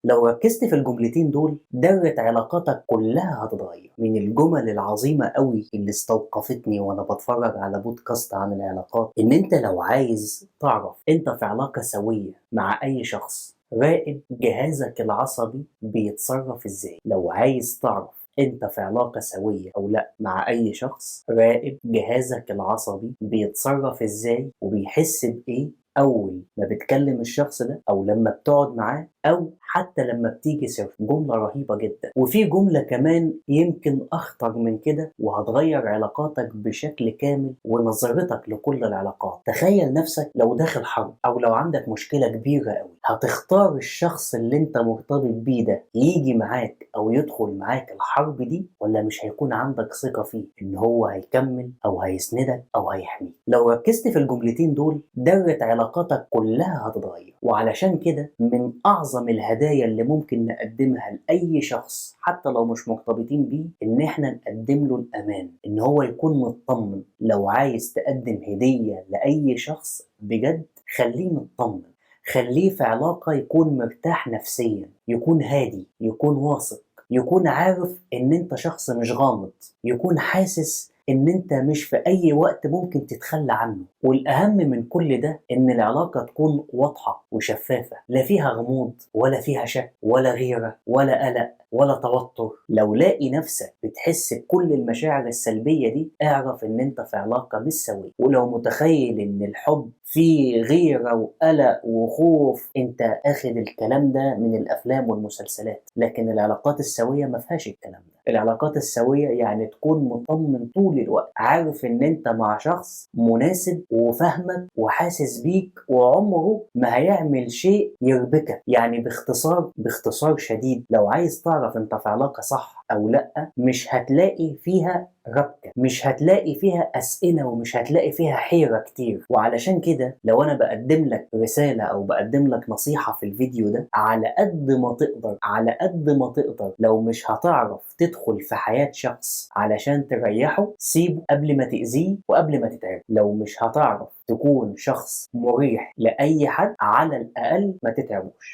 لو ركزت في الجملتين دول دايرة علاقاتك كلها هتتغير. من الجمل العظيمة قوي اللي استوقفتني وانا بتفرج على بودكاست عن العلاقات ان انت لو عايز تعرف انت في علاقة سوية مع اي شخص، راقب جهازك العصبي بيتصرف ازاي. لو عايز تعرف انت في علاقة سوية او لا مع اي شخص، راقب جهازك العصبي بيتصرف ازاي وبيحس بايه اول ما بتكلم الشخص ده او لما بتقعد معاه او حتى لما بتيجي سيرته. جملة رهيبة جدا. وفي جملة كمان يمكن اخطر من كده وهتغير علاقاتك بشكل كامل ونظرتك لكل العلاقات. تخيل نفسك لو داخل حرب او لو عندك مشكلة كبيرة قوي، هتختار الشخص اللي انت مرتبط بيه ده يجي معاك او يدخل معاك الحرب دي، ولا مش هيكون عندك ثقة فيه ان هو هيكمل او هيسندك او هيحميك؟ لو ركزت في الجملتين دول دايرة علاقاتك كلها هتتغير. وعلشان كده من اعظم الهدايا اللي ممكن نقدمها لاي شخص حتى لو مش مرتبطين بيه ان احنا نقدم له الامان، ان هو يكون مطمن. لو عايز تقدم هدية لاي شخص بجد خليه مطمن، خليه في علاقة يكون مرتاح نفسيا، يكون هادي، يكون واثق، يكون عارف ان انت شخص مش غامض، يكون حاسس ان انت مش في اي وقت ممكن تتخلى عنه. والاهم من كل ده ان العلاقة تكون واضحة وشفافة، لا فيها غموض ولا فيها شك ولا غيرة ولا قلق ولا توتر. لو لاقي نفسك بتحس بكل المشاعر السلبية دي، اعرف ان انت في علاقة مش سوية. ولو متخيل ان الحب فيه غيرة وقلق وخوف، انت اخد الكلام ده من الافلام والمسلسلات. لكن العلاقات السوية ما فيهاش الكلام ده. العلاقات السوية يعني تكون مطمن طول الوقت، عارف ان انت مع شخص مناسب وفاهمك وحاسس بيك وعمره ما هيعمل شيء يربكك. يعني باختصار شديد، لو عايز تعرف انت في علاقة صح او لا، مش هتلاقي فيها ربكة، مش هتلاقي فيها أسئلة، ومش هتلاقي فيها حيرة كتير. وعلشان كده لو أنا بقدم لك رسالة أو بقدم لك نصيحة في الفيديو ده، على قد ما تقدر لو مش هتعرف تدخل في حياة شخص علشان تريحه، سيبه قبل ما تأذيه وقبل ما تتعبه. لو مش هتعرف تكون شخص مريح لأي حد، على الأقل ما تتعبوش.